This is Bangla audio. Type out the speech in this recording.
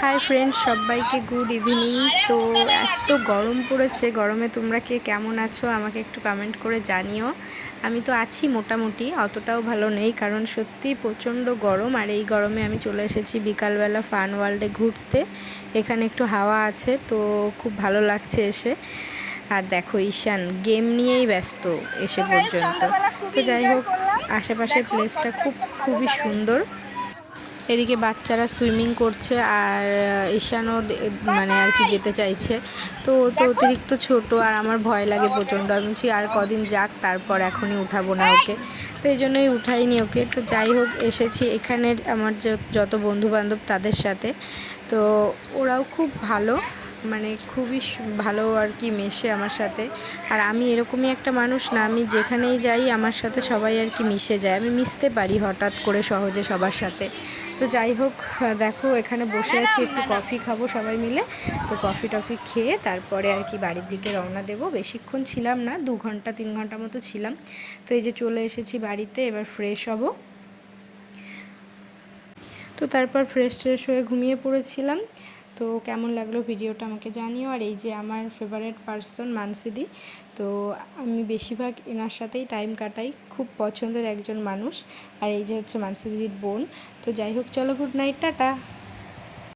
হাই ফ্রেন্ডস, সবাইকে গুড ইভিনিং। তো এত গরম পড়েছে, গরমে তোমরা কে কেমন আছো আমাকে একটু কমেন্ট করে জানিও। আমি তো আছি মোটামুটি, অতটাও ভালো নেই, কারণ সত্যি প্রচণ্ড গরম। আর এই গরমে আমি চলে এসেছি বিকালবেলা ফান ওয়ার্ল্ডে ঘুরতে। এখানে একটু হাওয়া আছে, তো খুব ভালো লাগছে এসে। আর দেখো ঈশান গেম নিয়েই ব্যস্ত এসে পর্যন্ত। তো যাই হোক, আশেপাশের প্লেসটা খুবই সুন্দর। এদিকে বাচ্চারা সুইমিং করছে, আর ঈশানও মানে আর কি যেতে চাইছে। তো ও তো অতিরিক্ত ছোট, আর আমার ভয় লাগে প্রচণ্ড। আমি বলছি আর কদিন যাক, তারপর এখনই উঠাবো না ওকে। তো এই জন্যই উঠাইনি ওকে। তো যাই হোক, এসেছি এখানের আমার যত বন্ধুবান্ধব তাদের সাথে। তো ওরাও খুব ভালো, মানে খুবই ভালো আর কি, মেশে আমার সাথে। আর আমি এরকমই একটা মানুষ না, আমি যেখানেই যাই আমার সাথে সবাই আর কি মিশে যায়। আমি মিশতে পারি হঠাৎ করে সহজে সবার সাথে। তো যাই হোক, দেখো এখানে বসে আছি, একটু কফি খাবো সবাই মিলে। তো কফি টফি খেয়ে তারপরে আর কি বাড়ির দিকে রওনা দেবো। বেশিক্ষণ ছিলাম না, 2 ঘন্টা 3 ঘন্টা মতো ছিলাম। তো এই যে চলে এসেছি বাড়িতে, এবার ফ্রেশ হব। তো তারপর ফ্রেশ হয়ে ঘুমিয়ে পড়েছিলাম। তো কেমন লাগলো ভিডিওটা আমাকে জানিও। আর এই যে আমার ফেভারিট পারসন মানসিদি, তো আমি বেশিরভাগ এনার সাথেই টাইম কাটাই, খুব পছন্দের একজন মানুষ। আর এই যে হচ্ছে মানসিদির বোন। তো যাই হোক, চলো, গুড নাইট, টাটা।